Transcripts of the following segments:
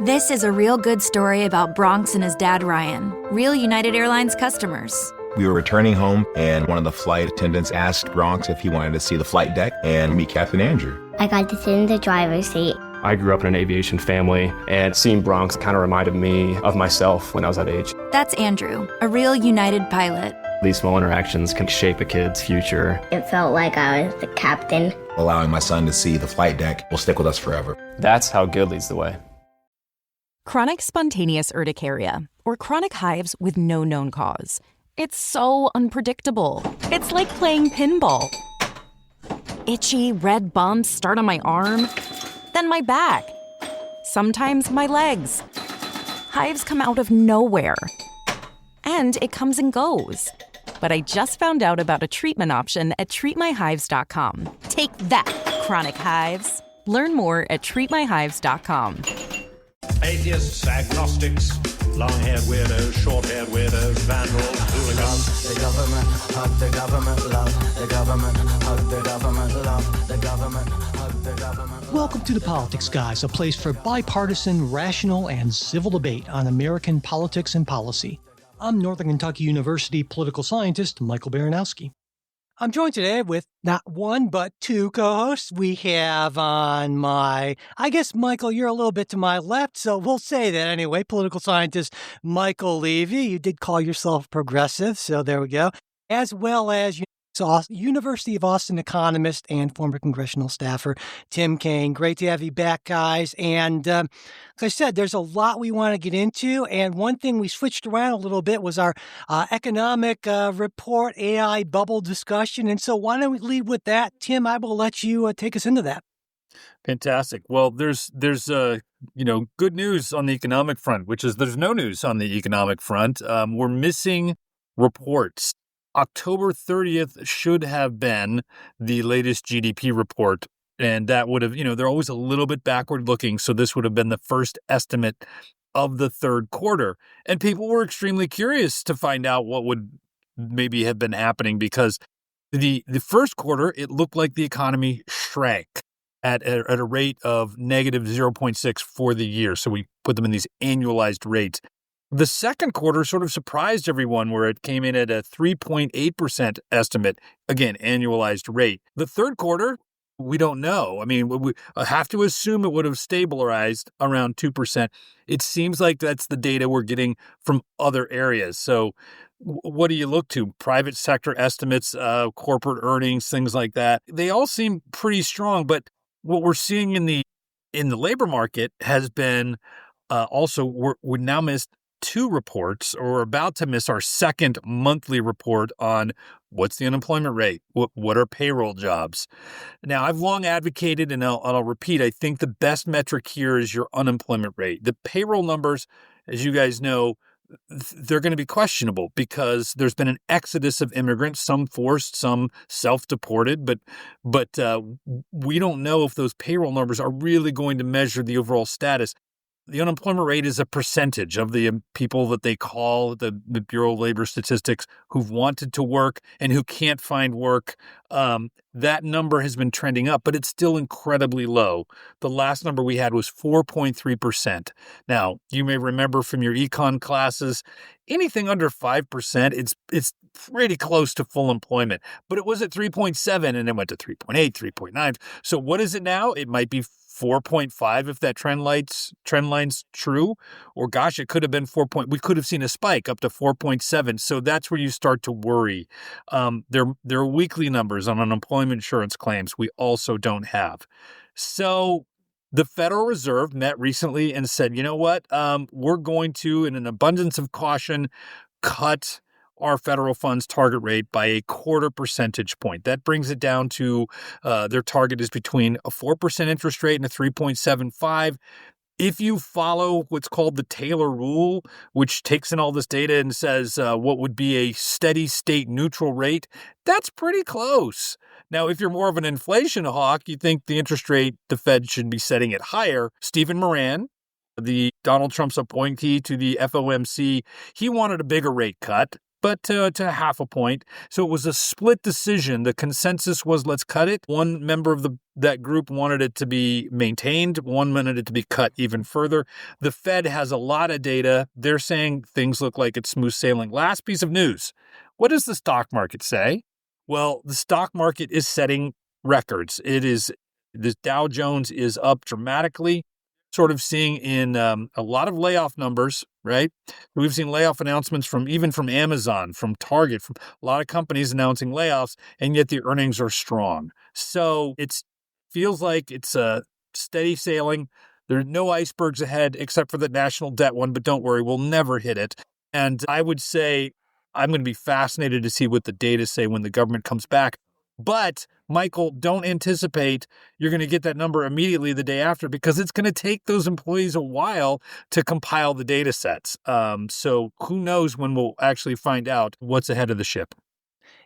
This is a real good story about Bronx and his dad, Ryan, real United Airlines customers. We were returning home, and one of the flight attendants asked Bronx if he wanted to see the flight deck and meet Captain Andrew. I got to sit in the driver's seat. I grew up in an aviation family, and seeing Bronx kind of reminded me of myself when I was that age. That's Andrew, a real United pilot. These small interactions can shape a kid's future. It felt like I was the captain. Allowing my son to see the flight deck will stick with us forever. That's how good leads the way. Chronic spontaneous urticaria, or chronic hives with no known cause. It's so unpredictable. It's like playing pinball. Itchy, red bumps start on my arm, then my back, sometimes my legs. Hives come out of nowhere, and it comes and goes. But I just found out about a treatment option at treatmyhives.com. Take that, chronic hives. Learn more at treatmyhives.com. Atheists, agnostics, long-haired weirdos, short-haired weirdos, vandals, hooligans. The government, hug the government, love the government, hug the government, love the government, hug the government. Welcome to The Politics Guys, a place for bipartisan, rational, and civil debate on American politics and policy. I'm Northern Kentucky University political scientist Michael Baranowski. I'm joined today with not one, but two co-hosts. We have on my, I guess, Michael, you're a little bit to my left, so we'll say that anyway, political scientist Michael Levy. You did call yourself progressive, so there we go. As well as University of Austin economist and former congressional staffer Tim Kaine. Great to have you back, guys. And like I said, there's a lot we want to get into. And one thing we switched around a little bit was our economic report AI bubble discussion. And so why don't we lead with that? Tim, I will let you take us into that. Fantastic. Well, there's good news on the economic front, which is there's no news on the economic front. We're missing reports. October 30th should have been the latest GDP report, and that would have, they're always a little bit backward looking, so this would have been the first estimate of the third quarter. And people were extremely curious to find out what would maybe have been happening because the first quarter, it looked like the economy shrank at a rate of negative 0.6 for the year. So we put them in these annualized rates. The second quarter sort of surprised everyone where it came in at a 3.8% estimate, again, annualized rate. The third quarter, we don't know. I mean, we have to assume it would have stabilized around 2%. It seems like that's the data we're getting from other areas. So what do you look to? Private sector estimates, corporate earnings, things like that. They all seem pretty strong, but what we're seeing in the labor market has been also we now missed two reports, or we're about to miss our second monthly report on what's the unemployment rate, what are payroll jobs. Now, I've long advocated, and I'll repeat, I think the best metric here is your unemployment rate. The payroll numbers, as you guys know, they're going to be questionable because there's been an exodus of immigrants, some forced, some self-deported, but we don't know if those payroll numbers are really going to measure the overall status. The unemployment rate is a percentage of the people that they call the Bureau of Labor Statistics who've wanted to work and who can't find work. That number has been trending up, but it's still incredibly low. The last number we had was 4.3%. Now, you may remember from your econ classes, anything under 5%, it's pretty close to full employment. But it was at 3.7 and it went to 3.8, 3.9. So what is it now? It might be 4.5 if that trend line's true, or gosh, it could have been 4. We could have seen a spike up to 4.7. So that's where you start to worry. There are weekly numbers on unemployment insurance claims we also don't have. So the Federal Reserve met recently and said, you know what, we're going to, in an abundance of caution, cut our federal funds target rate by a 0.25 percentage point. That brings it down to their target is between a 4% interest rate and a 3.75. If you follow what's called the Taylor rule, which takes in all this data and says what would be a steady state neutral rate, that's pretty close. Now, if you're more of an inflation hawk, you think the interest rate, the Fed should be setting it higher. Stephen Moran, the Donald Trump's appointee to the FOMC, he wanted a bigger rate cut. but to half a point. So it was a split decision. The consensus was let's cut it. One member of that group wanted it to be maintained. One wanted it to be cut even further. The Fed has a lot of data. They're saying things look like it's smooth sailing. Last piece of news. What does the stock market say? Well, the stock market is setting records. The Dow Jones is up dramatically, sort of seeing in a lot of layoff numbers, right? We've seen layoff announcements from Amazon, from Target, from a lot of companies announcing layoffs, and yet the earnings are strong. So it feels like it's steady sailing. There are no icebergs ahead except for the national debt one, but don't worry, we'll never hit it. And I would say I'm going to be fascinated to see what the data say when the government comes back. But, Michael, don't anticipate you're going to get that number immediately the day after because it's going to take those employees a while to compile the data sets. So who knows when we'll actually find out what's ahead of the ship.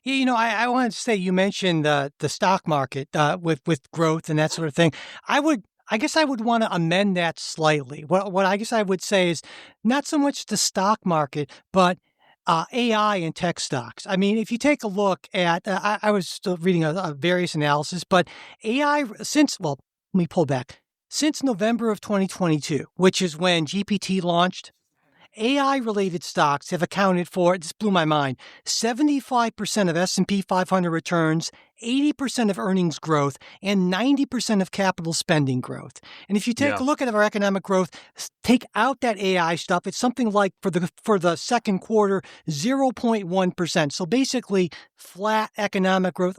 Yeah, I wanted to say you mentioned the stock market with growth and that sort of thing. I guess I would want to amend that slightly. What I guess I would say is not so much the stock market, but AI and tech stocks. I mean, if you take a look at, I was still reading a various analysis, but AI let me pull back. Since November of 2022, which is when GPT launched, AI-related stocks have accounted for, this blew my mind, 75% of S&P 500 returns, 80% of earnings growth, and 90% of capital spending growth. And if you take a look at our economic growth, take out that AI stuff, it's something like for the second quarter, 0.1%. So basically, flat economic growth.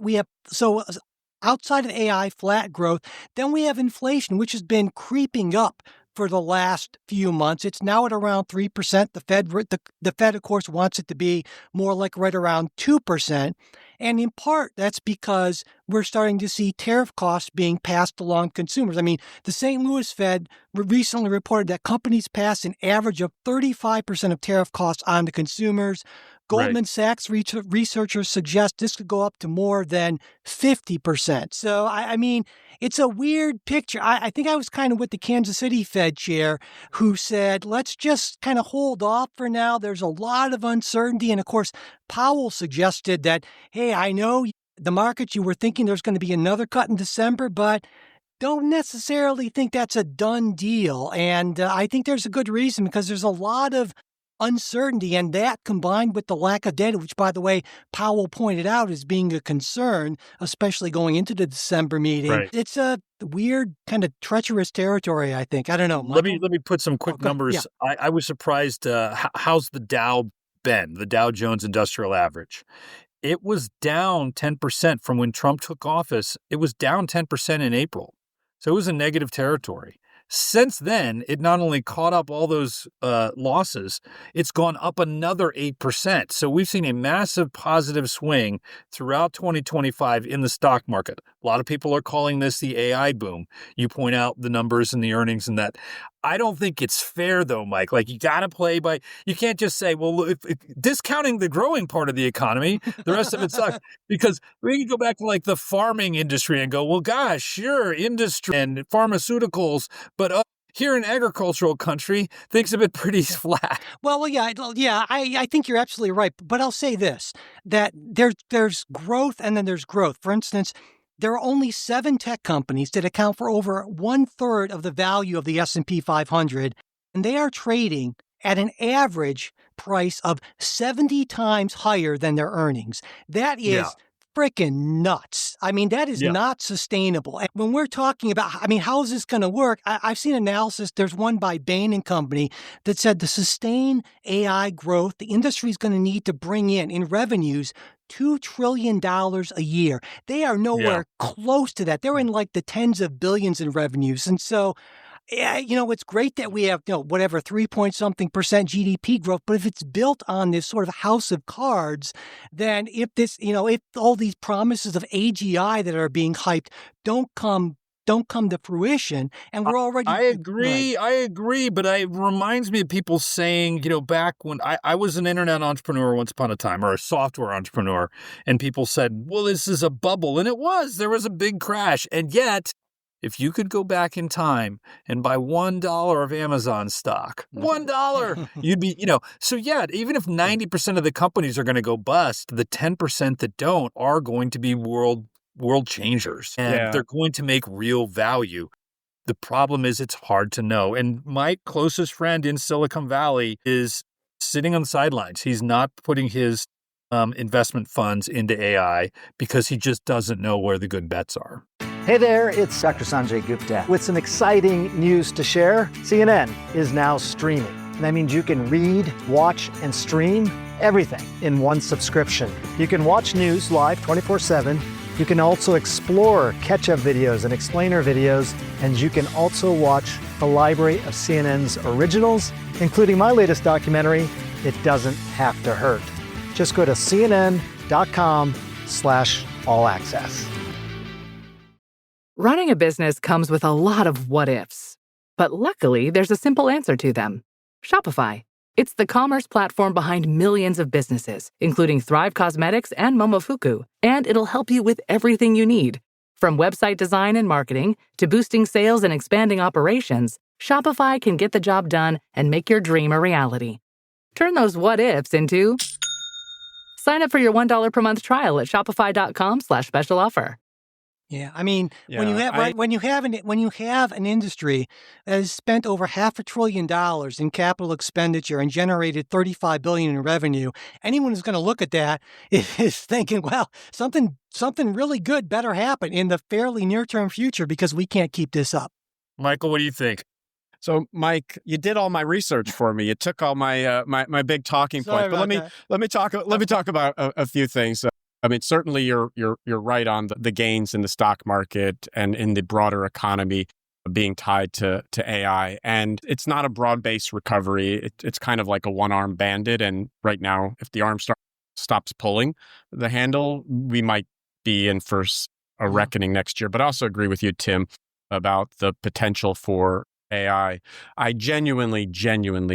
Outside of AI, flat growth. Then we have inflation, which has been creeping up for the last few months. It's now at around 3%. The Fed, of course, wants it to be more like right around 2%. And in part, that's because we're starting to see tariff costs being passed along to consumers. I mean, the St. Louis Fed recently reported that companies pass an average of 35% of tariff costs on to consumers. Goldman Sachs researchers suggest this could go up to more than 50%. So, I mean, it's a weird picture. I think I was kind of with the Kansas City Fed chair who said, let's just kind of hold off for now. There's a lot of uncertainty. And of course, Powell suggested that, hey, I know the markets, you were thinking there's going to be another cut in December, but don't necessarily think that's a done deal. And I think there's a good reason because there's a lot of uncertainty, and that combined with the lack of data, which, by the way, Powell pointed out as being a concern, especially going into the December meeting. Right. It's a weird kind of treacherous territory, I think. I don't know. Let me put some quick numbers. Yeah. I was surprised. How's the Dow been? The Dow Jones Industrial Average. It was down 10% from when Trump took office. It was down 10% in April. So it was in negative territory. Since then, it not only caught up all those losses, it's gone up another 8%. So we've seen a massive positive swing throughout 2025 in the stock market. A lot of people are calling this the AI boom. You point out the numbers and the earnings and that. I don't think it's fair, though, Mike. Like, you got to play by, you can't just say, well, if discounting the growing part of the economy, the rest of it sucks. Because we can go back to like the farming industry and go, well, gosh, sure, industry and pharmaceuticals, but here in agricultural country, things have been pretty flat. Well, yeah, I think you're absolutely right. But I'll say this, that there's growth and then there's growth. For instance, there are only 7 tech companies that account for over 1/3 of the value of the S&P 500, and they are trading at an average price of 70 times higher than their earnings. That is freaking nuts. I mean, that is not sustainable. And when we're talking about, I mean, how is this going to work? I've seen analysis. There's one by Bain and Company that said to sustain AI growth, the industry is going to need to bring in revenues, $2 trillion a year. They are nowhere close to that. They're in like the tens of billions in revenues. And so, it's great that we have, 3-point-something% GDP growth, but if it's built on this sort of house of cards, then if all these promises of AGI that are being hyped don't come to fruition, and we're already... I agree, but it reminds me of people saying, back when I was an internet entrepreneur once upon a time, or a software entrepreneur, and people said, well, this is a bubble, and it was. There was a big crash, and yet if you could go back in time and buy $1 of Amazon stock, $1, you'd be, so yeah, even if 90% of the companies are going to go bust, the 10% that don't are going to be world changers, and they're going to make real value. The problem is it's hard to know. And my closest friend in Silicon Valley is sitting on the sidelines. He's not putting his investment funds into AI because he just doesn't know where the good bets are. Hey there, it's Dr. Sanjay Gupta with some exciting news to share. CNN is now streaming. That means you can read, watch, and stream everything in one subscription. You can watch news live 24/7. You can also explore catch-up videos and explainer videos, and you can also watch a library of CNN's originals, including my latest documentary, It Doesn't Have to Hurt. Just go to cnn.com/all-access. Running a business comes with a lot of what-ifs, but luckily there's a simple answer to them. Shopify. It's the commerce platform behind millions of businesses, including Thrive Cosmetics and Momofuku, and it'll help you with everything you need. From website design and marketing to boosting sales and expanding operations, Shopify can get the job done and make your dream a reality. Turn those what-ifs into... Sign up for your $1 per month trial at shopify.com/special offer. Yeah, I mean, when you have an industry that has spent over $500 billion in capital expenditure and generated $35 billion in revenue, anyone who's going to look at that is thinking, well, something really good better happen in the fairly near-term future because we can't keep this up. Michael, what do you think? So, Mike, you did all my research for me. You took all my my big talking points. But let me talk about a few things. I mean, certainly you're right on the gains in the stock market and in the broader economy being tied to AI. And it's not a broad-based recovery. It's kind of like a one-arm bandit. And right now, if the arm stops pulling the handle, we might be in for a reckoning next year. But I also agree with you, Tim, about the potential for AI. I genuinely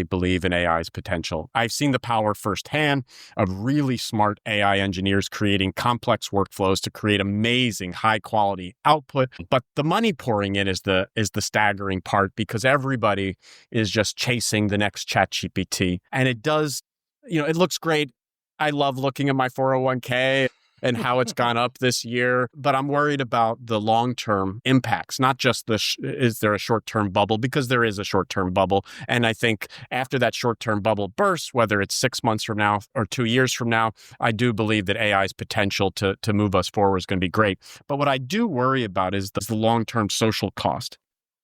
believe in AI's potential. I've seen the power firsthand of really smart AI engineers creating complex workflows to create amazing high quality output. But the money pouring in is the staggering part because everybody is just chasing the next ChatGPT. And it does, it looks great. I love looking at my 401k and how it's gone up this year. But I'm worried about the long-term impacts, not just is there a short-term bubble, because there is a short-term bubble. And I think after that short-term bubble bursts, whether it's 6 months from now or 2 years from now, I do believe that AI's potential to move us forward is going to be great. But what I do worry about is the long-term social cost.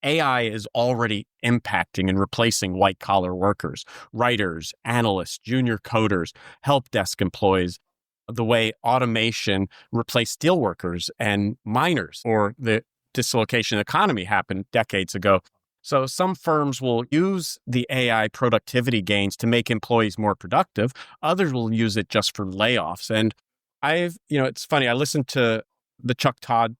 AI is already impacting and replacing white-collar workers, writers, analysts, junior coders, help desk employees, the way automation replaced steelworkers and miners, or the dislocation economy happened decades ago. So some firms will use the AI productivity gains to make employees more productive. Others will use it just for layoffs. And it's funny, I listened to the Chuck Todd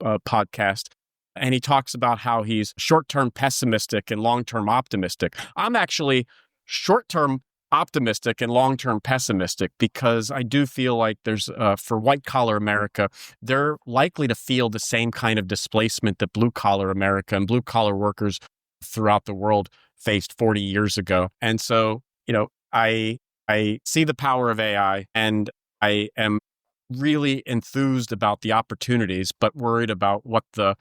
podcast, and he talks about how he's short-term pessimistic and long-term optimistic. I'm actually short-term optimistic and long-term pessimistic because I do feel like there's, for white-collar America, they're likely to feel the same kind of displacement that blue-collar America and blue-collar workers throughout the world faced 40 years ago. And so, I see the power of AI, and I am really enthused about the opportunities, but worried about what the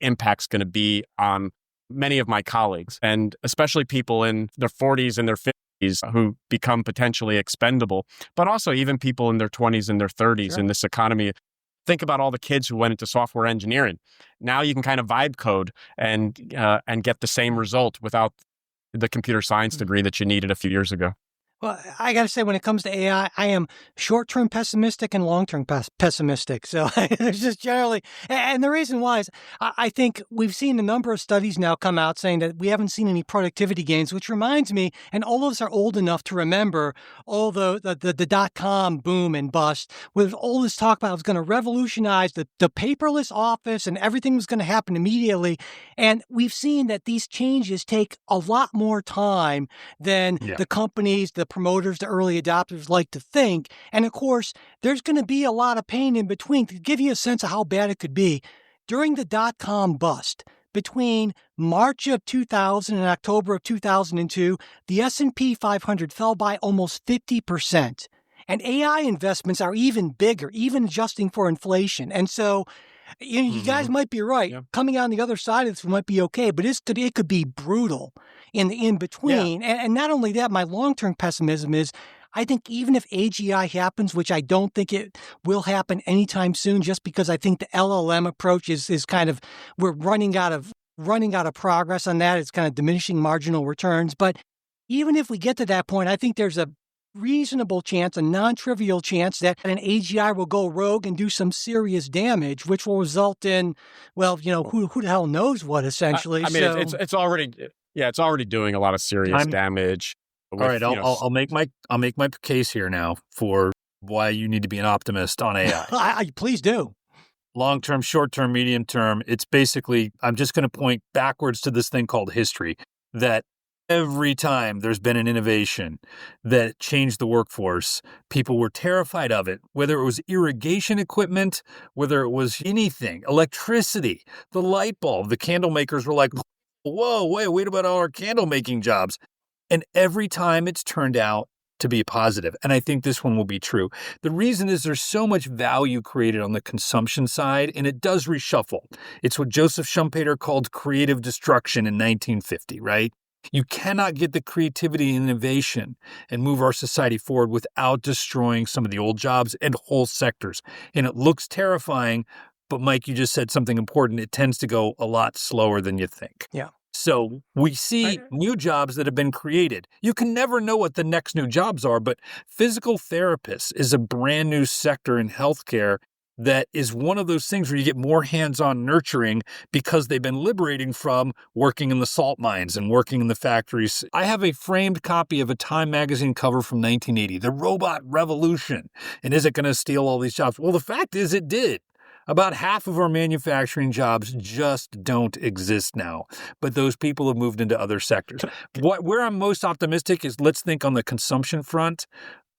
impact's going to be on many of my colleagues, and especially people in their 40s and their 50s who become potentially expendable, but also even people in their 20s and their 30s in this economy. Think about all the kids who went into software engineering. Now you can kind of vibe code and get the same result without the computer science degree that you needed a few years ago. Well, I got to say, when it comes to AI, I am short-term pessimistic and long-term pessimistic. So it's just generally, and the reason why is I think we've seen a number of studies now come out saying that we haven't seen any productivity gains, which reminds me, and all of us are old enough to remember all the dot-com boom and bust, with all this talk about it was going to revolutionize the paperless office and everything was going to happen immediately. And we've seen that these changes take a lot more time than the companies, the promoters, the early adopters like to think. And of course, there's going to be a lot of pain in between. To give you a sense of how bad it could be, during the dot-com bust, between March of 2000 and October of 2002, the S&P 500 fell by almost 50%. And AI investments are even bigger, even adjusting for inflation. And so, you guys might be right. Yeah. Coming on the other side of this might be okay, but it could be brutal in the in-between. Yeah. And not only that, my long-term pessimism is, I think even if AGI happens, which I don't think it will happen anytime soon, just because I think the LLM approach is kind of, we're running out of progress on that. It's kind of diminishing marginal returns. But even if we get to that point, I think there's a reasonable chance, a non-trivial chance, that an AGI will go rogue and do some serious damage, which will result in, well, who the hell knows what, essentially. It's already doing a lot of serious damage. All right, I'll make my case here now for why you need to be an optimist on AI. Please do. Long-term, short-term, medium-term, it's basically, I'm just going to point backwards to this thing called history, that every time there's been an innovation that changed the workforce, people were terrified of it, whether it was irrigation equipment, whether it was anything, electricity, the light bulb. The candle makers were like, whoa, wait about all our candle making jobs. And every time it's turned out to be positive. And I think this one will be true. The reason is there's so much value created on the consumption side, and it does reshuffle. It's what Joseph Schumpeter called creative destruction in 1950, right? You cannot get the creativity and innovation and move our society forward without destroying some of the old jobs and whole sectors. And it looks terrifying, but Mike, you just said something important. It tends to go a lot slower than you think. Yeah. So we see new jobs that have been created. You can never know what the next new jobs are, but physical therapists is a brand new sector in healthcare that is one of those things where you get more hands-on nurturing because they've been liberating from working in the salt mines and working in the factories. I have a framed copy of a Time magazine cover from 1980, The Robot Revolution. And is it going to steal all these jobs? Well, the fact is it did. About half of our manufacturing jobs just don't exist now, but those people have moved into other sectors. Where I'm most optimistic is, let's think on the consumption front,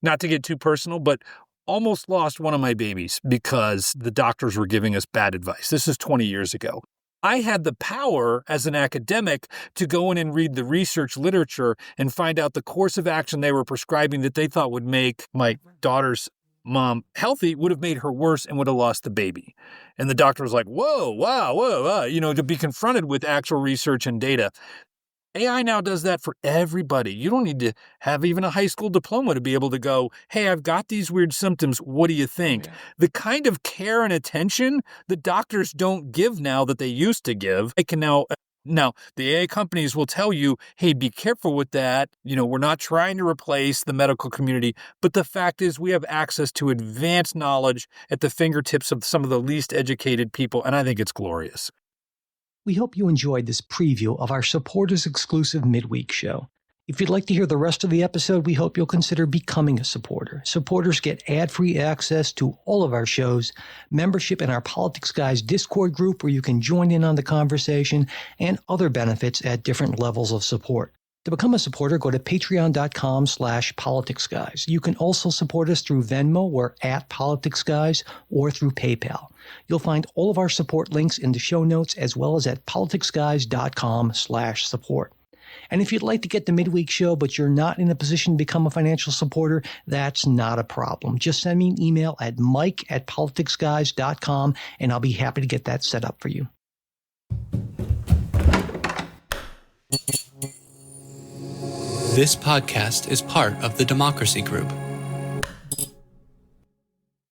not to get too personal, but almost lost one of my babies because the doctors were giving us bad advice. This is 20 years ago. I had the power as an academic to go in and read the research literature and find out the course of action they were prescribing that they thought would make my daughter's mom healthy would have made her worse and would have lost the baby. And the doctor was like, whoa, to be confronted with actual research and data. AI now does that for everybody. You don't need to have even a high school diploma to be able to go, hey, I've got these weird symptoms. What do you think? Yeah. The kind of care and attention the doctors don't give now that they used to give, they can now, the AI companies will tell you, hey, be careful with that. We're not trying to replace the medical community. But the fact is we have access to advanced knowledge at the fingertips of some of the least educated people. And I think it's glorious. We hope you enjoyed this preview of our supporters-exclusive midweek show. If you'd like to hear the rest of the episode, we hope you'll consider becoming a supporter. Supporters get ad-free access to all of our shows, membership in our Politics Guys Discord group where you can join in on the conversation, and other benefits at different levels of support. To become a supporter, go to patreon.com/politicsguys. You can also support us through Venmo or @politicsguys or through PayPal. You'll find all of our support links in the show notes as well as at politicsguys.com/support. And if you'd like to get the midweek show, but you're not in a position to become a financial supporter, that's not a problem. Just send me an email at mike@politicsguys.com, and I'll be happy to get that set up for you. This podcast is part of the Democracy Group,